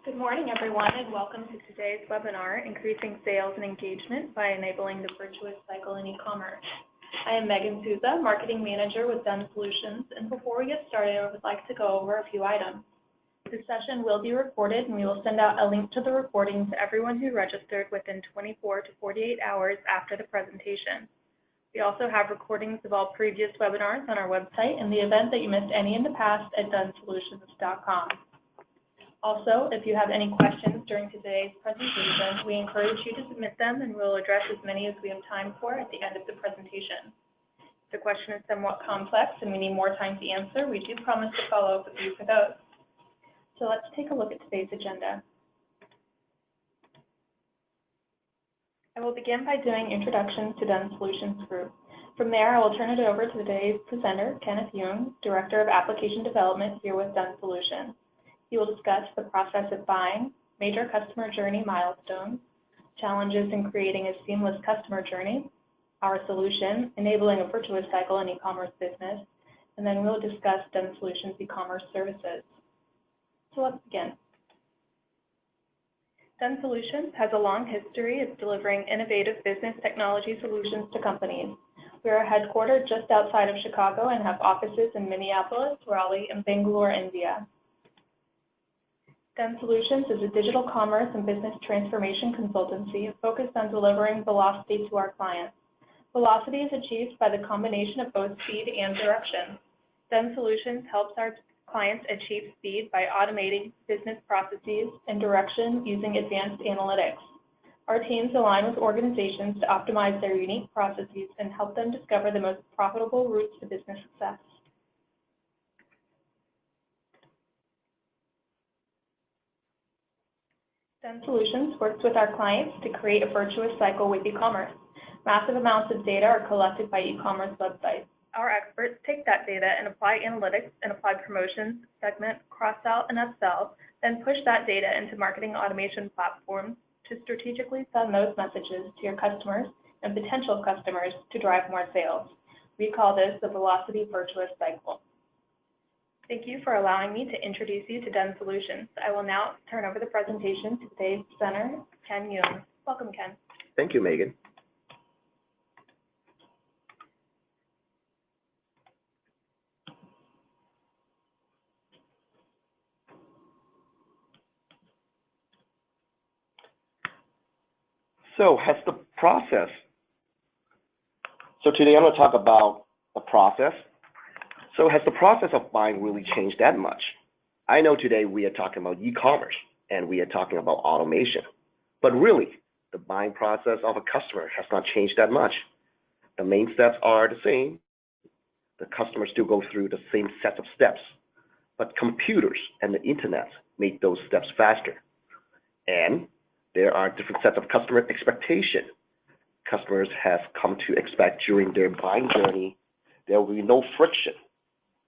Good morning, everyone, and welcome to today's webinar, Increasing Sales and Engagement by Enabling the Virtuous Cycle in E-commerce. I am Megan Souza, Marketing Manager with Dunn Solutions, and before we get started, I would like to go over a few items. This session will be recorded, and we will send out a link to the recording to everyone who registered within 24 to 48 hours after the presentation. We also have recordings of all previous webinars on our website in the event that you missed any in the past at dunsolutions.com. Also, if you have any questions during today's presentation, we encourage you to submit them and we'll address as many as we have time for at the end of the presentation. If the question is somewhat complex and we need more time to answer, we do promise to follow up with you for those. So let's take a look at today's agenda. I will begin by doing introductions to Dunn Solutions Group. From there, I will turn it over to today's presenter, Kenneth Young, Director of Application Development here with Dunn Solutions. He will discuss the process of buying, major customer journey milestones, challenges in creating a seamless customer journey, our solution, enabling a virtuous cycle in e-commerce business, and then we'll discuss Dunn Solutions e-commerce services. So let's begin. Dunn Solutions has a long history of delivering innovative business technology solutions to companies. We are headquartered just outside of Chicago and have offices in Minneapolis, Raleigh, and Bangalore, India. Dunn Solutions is a digital commerce and business transformation consultancy focused on delivering velocity to our clients. Velocity is achieved by the combination of both speed and direction. Dunn Solutions helps our clients achieve speed by automating business processes and direction using advanced analytics. Our teams align with organizations to optimize their unique processes and help them discover the most profitable routes to business success. Dunn Solutions works with our clients to create a virtuous cycle with e-commerce. Massive amounts of data are collected by e-commerce websites. Our experts take that data and apply analytics and apply promotions, segment, cross-sell, and upsell, then push that data into marketing automation platforms to strategically send those messages to your customers and potential customers to drive more sales. We call this the Velocity Virtuous Cycle. Thank you for allowing me to introduce you to Dunn Solutions. I will now turn over the presentation to today's presenter, Ken Young. Welcome, Ken. Thank you, Megan. So today I'm going to talk about the process. So has the process of buying really changed that much? I know today we are talking about e-commerce and we are talking about automation, but really the buying process of a customer has not changed that much. The main steps are the same. The customers still go through the same set of steps, but computers and the internet make those steps faster. And there are different sets of customer expectation. Customers have come to expect during their buying journey, there will be no friction.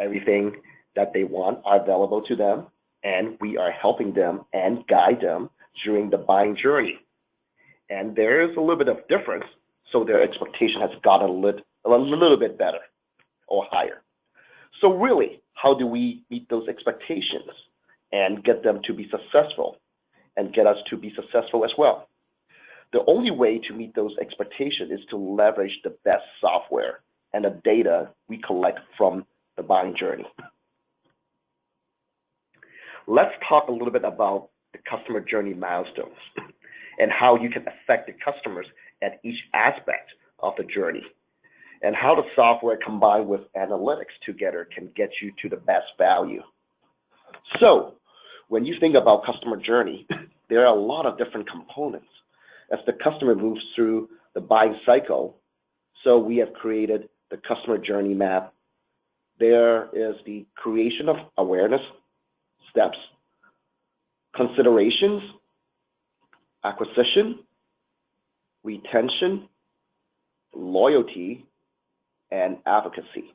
Everything that they want are available to them, and we are helping them and guide them during the buying journey. And there is a little bit of difference, so their expectation has gotten a little bit better or higher. So really, how do we meet those expectations and get them to be successful and get us to be successful as well? The only way to meet those expectations is to leverage the best software and the data we collect from the buying journey. Let's talk a little bit about the customer journey milestones and how you can affect the customers at each aspect of the journey and how the software combined with analytics together can get you to the best value. So when you think about customer journey, there are a lot of different components as the customer moves through the buying cycle. So we have created the customer journey map. There is the creation of awareness steps, considerations, acquisition, retention, loyalty, and advocacy.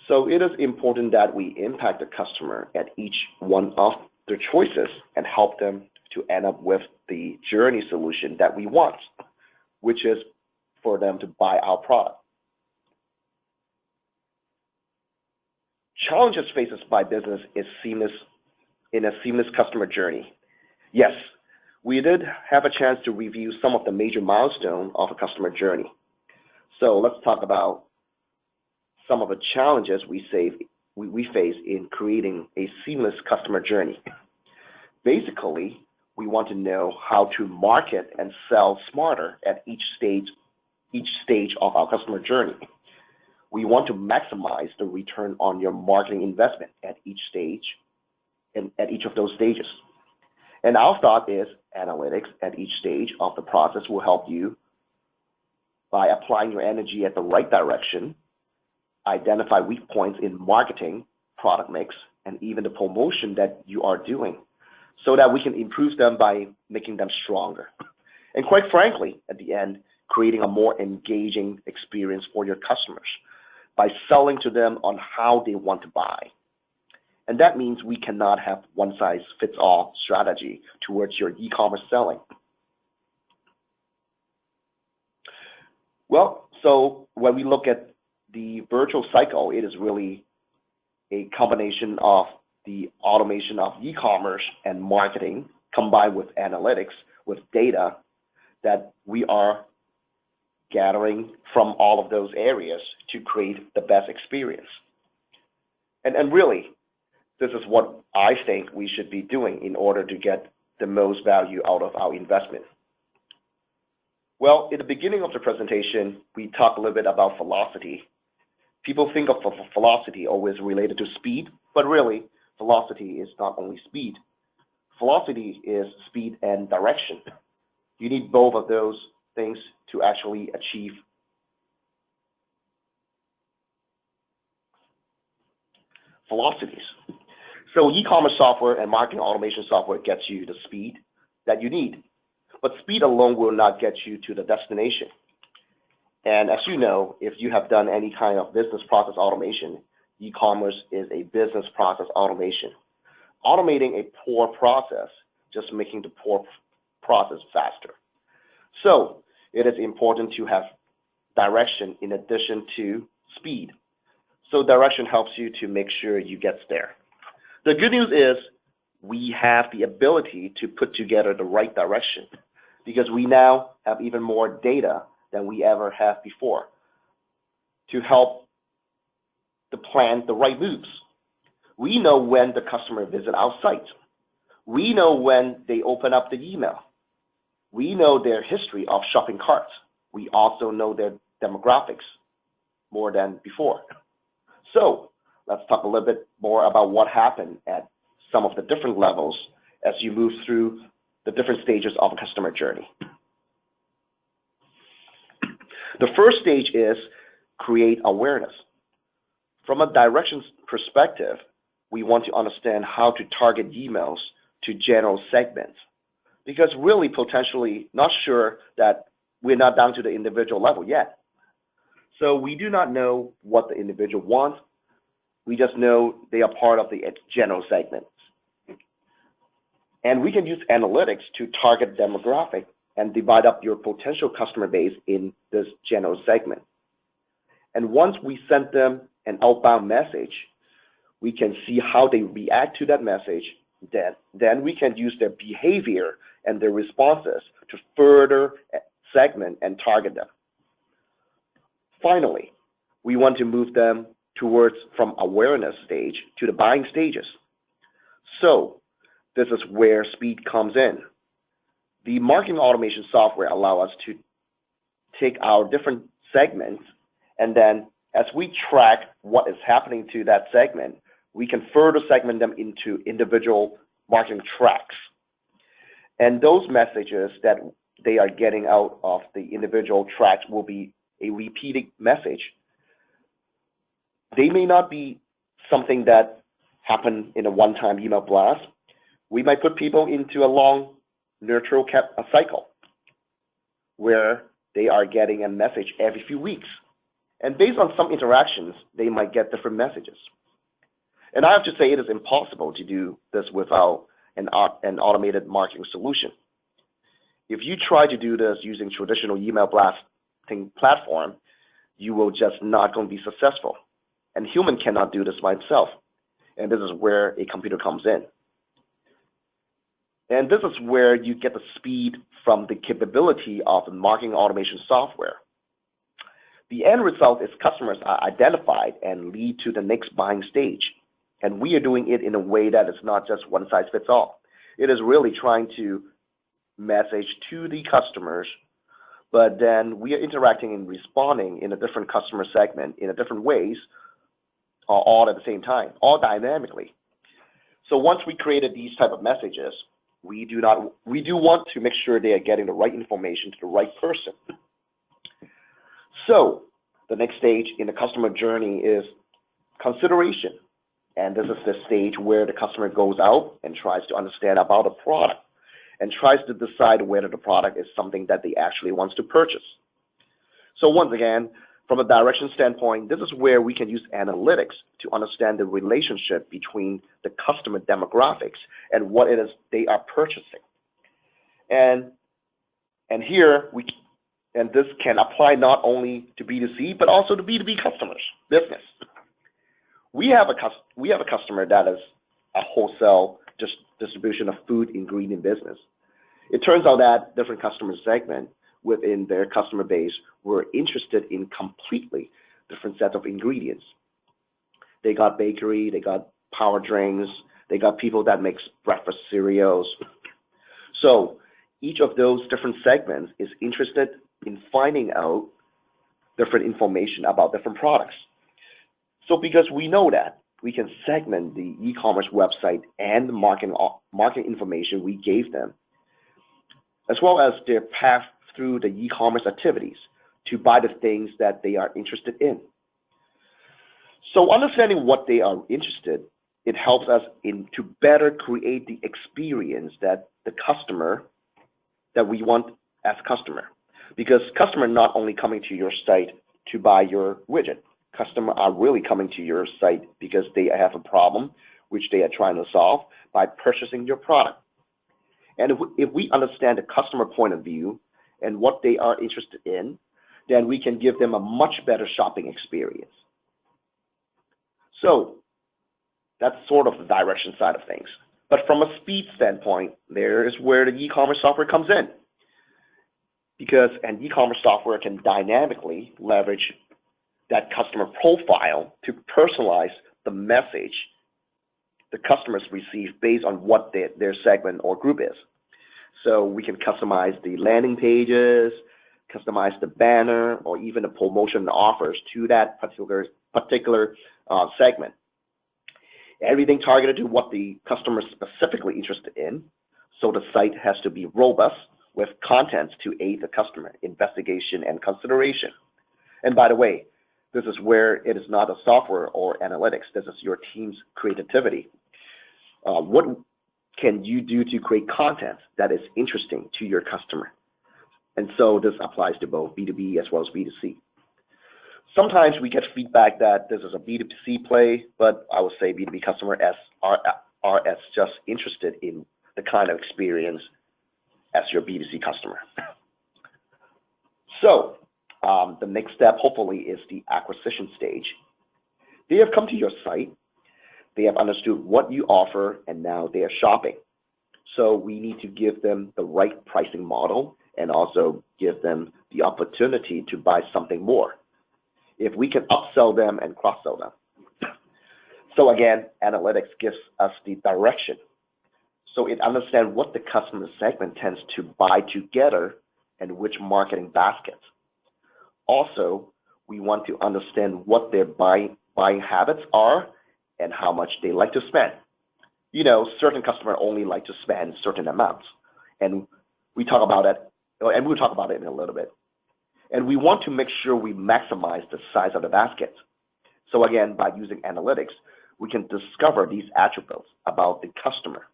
So it is important that we impact the customer at each one of their choices and help them to end up with the journey solution that we want, which is for them to buy our product. Challenges faced by business is seamless customer journey. Yes, we did have a chance to review some of the major milestones of a customer journey. So let's talk about some of the challenges we face in creating a seamless customer journey. Basically, we want to know how to market and sell smarter at each stage of our customer journey. We want to maximize the return on your marketing investment at each stage and at each of those stages. And our thought is analytics at each stage of the process will help you by applying your energy at the right direction, identify weak points in marketing, product mix, and even the promotion that you are doing so that we can improve them by making them stronger. And quite frankly, at the end, creating a more engaging experience for your customers by selling to them on how they want to buy. And that means we cannot have one-size-fits-all strategy towards your e-commerce selling. Well, so when we look at the virtual cycle, it is really a combination of the automation of e-commerce and marketing combined with analytics, with data that we are gathering from all of those areas to create the best experience. And really, this is what I think we should be doing in order to get the most value out of our investment. Well, in the beginning of the presentation, we talked a little bit about velocity. People think of velocity always related to speed, but really, velocity is not only speed. Velocity is speed and direction. You need both of those things to actually achieve velocities. So e-commerce software and marketing automation software gets you the speed that you need, but speed alone will not get you to the destination. And as you know, if you have done any kind of business process automation, e-commerce is a business process automation. Automating a poor process, just making the poor process faster. So it is important to have direction in addition to speed. So direction helps you to make sure you get there. The good news is we have the ability to put together the right direction because we now have even more data than we ever have before to help to plan the right moves. We know when the customer visits our site. We know when they open up the email. We know their history of shopping carts. We also know their demographics more than before. So let's talk a little bit more about what happened at some of the different levels as you move through the different stages of a customer journey. The first stage is create awareness. From a directions perspective, we want to understand how to target emails to general segments because really potentially not sure that we're not down to the individual level yet. So we do not know what the individual wants. We just know they are part of the general segments. And we can use analytics to target demographic and divide up your potential customer base in this general segment. And once we send them an outbound message, we can see how they react to that message. Then we can use their behavior and their responses to further segment and target them. Finally, we want to move them towards from awareness stage to the buying stages. So this is where speed comes in. The marketing automation software allows us to take our different segments, and then as we track what is happening to that segment, we can further segment them into individual marketing tracks. And those messages that they are getting out of the individual tracks will be a repeated message. They may not be something that happened in a one-time email blast. We might put people into a long nurture cycle where they are getting a message every few weeks. And based on some interactions, they might get different messages. And I have to say it is impossible to do this without an automated marketing solution. If you try to do this using traditional email blasting platform, you will just not going to be successful. And human cannot do this by himself. And this is where a computer comes in. And this is where you get the speed from the capability of the marketing automation software. The end result is customers are identified and lead to the next buying stage. And we are doing it in a way that is not just one size fits all. It is really trying to message to the customers, but then we are interacting and responding in a different customer segment in a different ways, all at the same time, all dynamically. So once we created these type of messages, we do want to make sure they are getting the right information to the right person. So the next stage in the customer journey is consideration. And this is the stage where the customer goes out and tries to understand about a product and tries to decide whether the product is something that they actually wants to purchase. So once again, from a direction standpoint, this is where we can use analytics to understand the relationship between the customer demographics and what it is they are purchasing. And here and this can apply not only to B2C, but also to B2B customers, business. We have a customer that is a wholesale distribution of food ingredient business. It turns out that different customer segment within their customer base were interested in completely different sets of ingredients. They got bakery, they got power drinks, they got people that makes breakfast cereals. So each of those different segments is interested in finding out different information about different products. So because we know that, we can segment the e-commerce website and the marketing information we gave them, as well as their path through the e-commerce activities to buy the things that they are interested in. So understanding what they are interested, it helps us to better create the experience that the customer, that we want as customer. Because customer not only coming to your site to buy your widget, customers are really coming to your site because they have a problem which they are trying to solve by purchasing your product. And if we understand the customer point of view and what they are interested in, then we can give them a much better shopping experience. So that's sort of the direction side of things. But from a speed standpoint, there is where the e-commerce software comes in. Because an e-commerce software can dynamically leverage that customer profile to personalize the message the customers receive based on what their segment or group is. So we can customize the landing pages, customize the banner, or even the promotion offers to that particular segment. Everything targeted to what the customer is specifically interested in. So the site has to be robust with contents to aid the customer investigation and consideration. And by the way, this is where it is not a software or analytics. This is your team's creativity. What can you do to create content that is interesting to your customer? And so this applies to both B2B as well as B2C. Sometimes we get feedback that this is a B2C play, but I would say B2B customers are as just interested in the kind of experience as your B2C customer. So the next step, hopefully, is the acquisition stage. They have come to your site, they have understood what you offer, and now they are shopping. So we need to give them the right pricing model and also give them the opportunity to buy something more, if we can upsell them and cross-sell them. So again, analytics gives us the direction. So it understands what the customer segment tends to buy together and which marketing baskets. Also, we want to understand what their buying habits are and how much they like to spend. You know, certain customers only like to spend certain amounts. And we talk about it, and we'll talk about it in a little bit. And we want to make sure we maximize the size of the basket. So again, by using analytics, we can discover these attributes about the customer.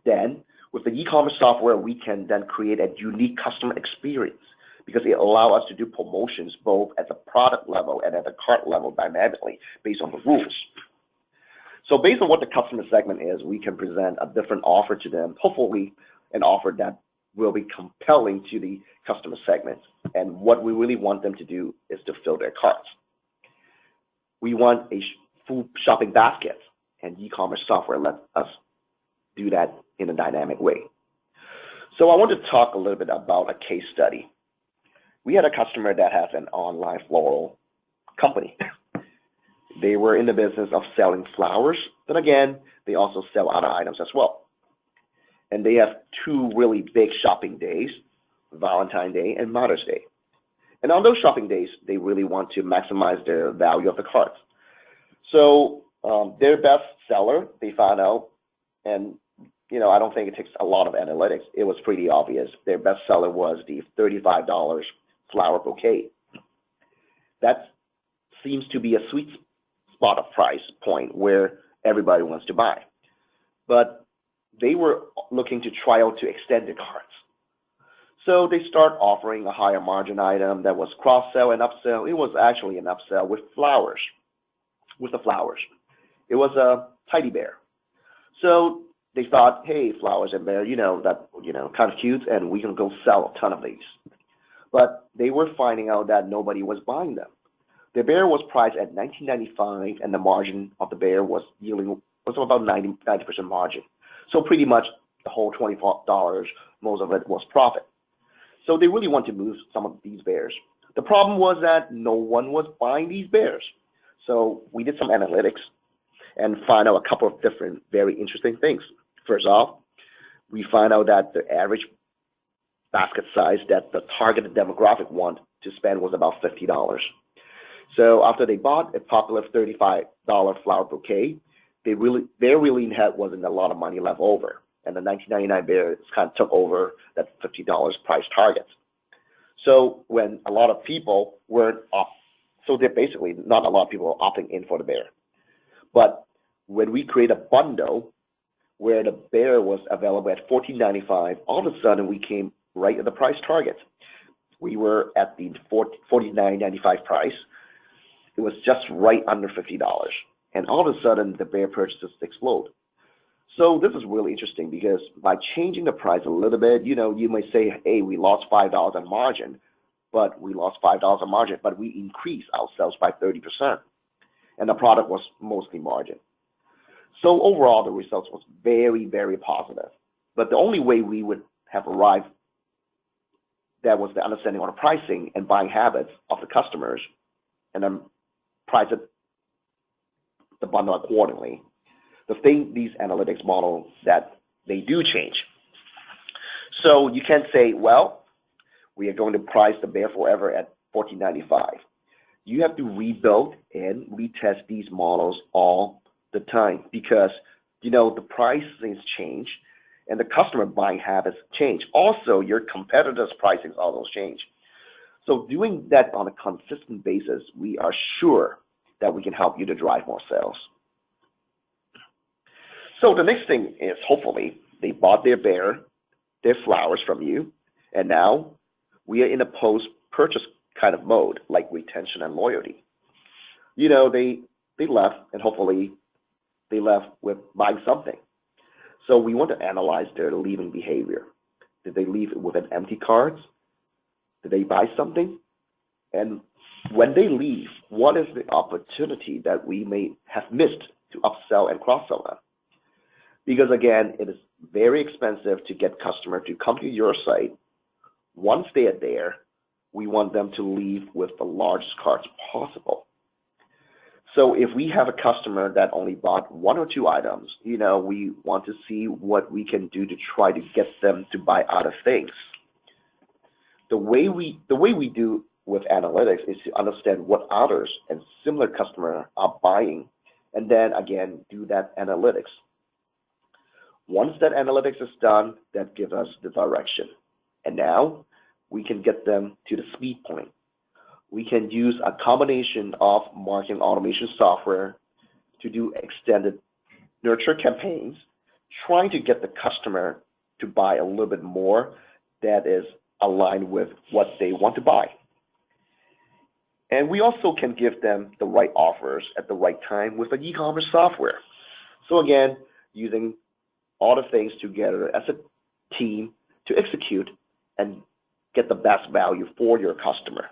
Then, with the e-commerce software, we can then create a unique customer experience because it allows us to do promotions both at the product level and at the cart level dynamically based on the rules. So based on what the customer segment is, we can present a different offer to them, hopefully an offer that will be compelling to the customer segment. And what we really want them to do is to fill their carts. We want a full shopping basket, and e-commerce software lets us do that in a dynamic way. So I want to talk a little bit about a case study. We had a customer that has an online floral company. They were in the business of selling flowers, but again, they also sell other items as well. And they have two really big shopping days, Valentine's Day and Mother's Day. And on those shopping days, they really want to maximize their value of the cards. So their best seller, they found out, and I don't think it takes a lot of analytics. It was pretty obvious. Their best seller was the $35 flower bouquet. That seems to be a sweet spot of price point where everybody wants to buy. But they were looking to try out to extend the cards. So they start offering a higher margin item that was cross-sell and upsell. It was actually an upsell with flowers, with the flowers. It was a teddy bear. So they thought, hey, flowers and bear, kind of cute, and we can go sell a ton of these. But they were finding out that nobody was buying them. The bear was priced at $19.95, and the margin of the bear was about 90% margin. So pretty much the whole $24, most of it was profit. So they really want to move some of these bears. The problem was that no one was buying these bears. So we did some analytics and find out a couple of different very interesting things. First off, we find out that the average basket size that the targeted demographic want to spend was about $50. So after they bought a popular $35 flower bouquet, their really wasn't a lot of money left over. And the $19.99 bear kind of took over that $50 price target. So when a lot of people weren't so they're basically not a lot of people are opting in for the bear. But when we create a bundle where the bear was available at $14.95, all of a sudden we came right at the price target. We were at the $49.95 price. It was just right under $50. And all of a sudden the bear purchases explode. So this is really interesting because by changing the price a little bit, you may say, hey, we lost $5 on margin, but we lost $5 on margin, but we increased our sales by 30%. And the product was mostly margin. So overall, the results was very, very positive. But the only way we would have arrived, that was the understanding on the pricing and buying habits of the customers, and then price it, the bundle accordingly. These analytics models that they do change. So you can't say, well, we are going to price the bear forever at $14.95. You have to rebuild and retest these models all the time because, the pricing change and the customer buying habits change. Also, your competitors' pricings also change. So doing that on a consistent basis, we are sure that we can help you to drive more sales. So the next thing is hopefully they bought their flowers from you, and now we are in a post-purchase kind of mode, like retention and loyalty. They left, and hopefully they left with buying something. So we want to analyze their leaving behavior. Did they leave with an empty cart? Did they buy something? And when they leave, what is the opportunity that we may have missed to upsell and cross-sell them? Because again, it is very expensive to get customers to come to your site. Once they are there, we want them to leave with the largest carts possible. So if we have a customer that only bought one or two items, we want to see what we can do to try to get them to buy other things. The way we do with analytics is to understand what others and similar customers are buying, and then again do that analytics. Once that analytics is done, that gives us the direction. And now we can get them to the speed point. We can use a combination of marketing automation software to do extended nurture campaigns, trying to get the customer to buy a little bit more that is aligned with what they want to buy. And we also can give them the right offers at the right time with the e-commerce software. So again, using all the things together as a team to execute and get the best value for your customer.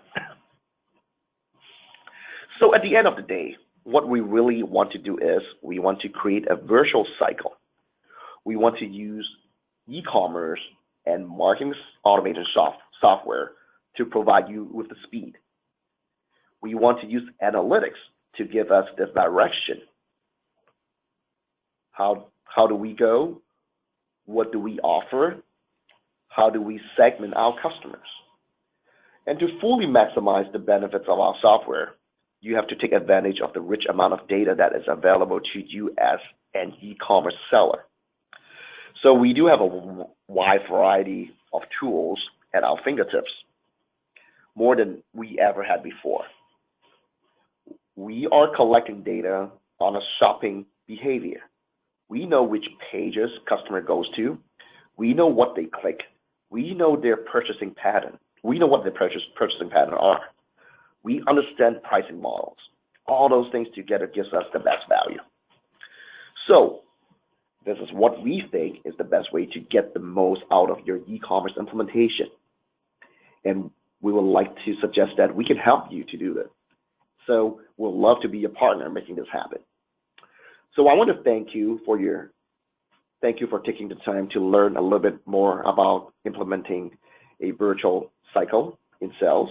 So at the end of the day, what we really want to do is we want to create a virtual cycle We want to use e-commerce and marketing automation software to provide you with the speed. We want to use analytics to give us the direction. How do we go? What do we offer? How do we segment our customers? And to fully maximize the benefits of our software, you have to take advantage of the rich amount of data that is available to you as an e-commerce seller. So we do have a wide variety of tools at our fingertips, more than we ever had before. We are collecting data on a shopping behavior. We know which pages customer goes to. We know what they click. We know their purchasing pattern. We know what their purchasing pattern are. We understand pricing models. All those things together gives us the best value. So this is what we think is the best way to get the most out of your e-commerce implementation. And we would like to suggest that we can help you to do this. So we'll love to be your partner making this happen. So I want to thank you for taking the time to learn a little bit more about implementing a virtual cycle in sales.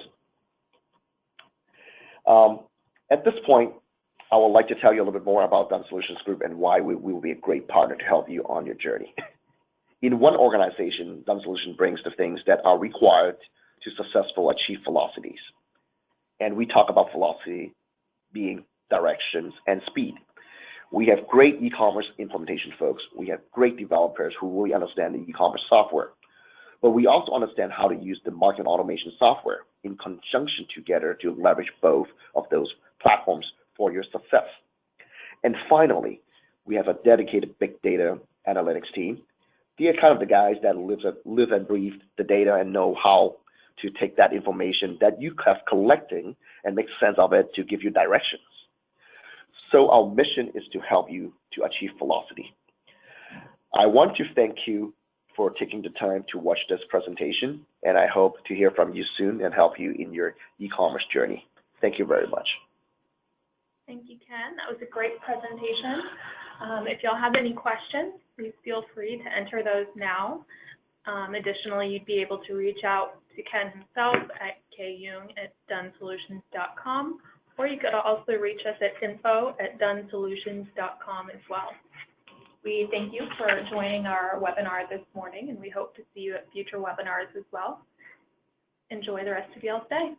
At this point, I would like to tell you a little bit more about Dunn Solutions Group and why we will be a great partner to help you on your journey. In one organization, Dunn Solutions brings the things that are required to successfully achieve velocities. And we talk about velocity being directions and speed. We have great e-commerce implementation folks. We have great developers who really understand the e-commerce software. But we also understand how to use the marketing automation software in conjunction together to leverage both of those platforms for your success. And finally, we have a dedicated big data analytics team. They are kind of the guys that live and breathe the data and know how to take that information that you have collecting and make sense of it to give you directions. So our mission is to help you to achieve velocity. I want to thank you for taking the time to watch this presentation, and I hope to hear from you soon and help you in your e-commerce journey. Thank you very much. Thank you, Ken. That was a great presentation. If y'all have any questions, please feel free to enter those now. Additionally, you'd be able to reach out to Ken himself at kyoung@dunnsolutions.com, or you could also reach us at info@dunnsolutions.com as well. We thank you for joining our webinar this morning, and we hope to see you at future webinars as well. Enjoy the rest of y'all's day.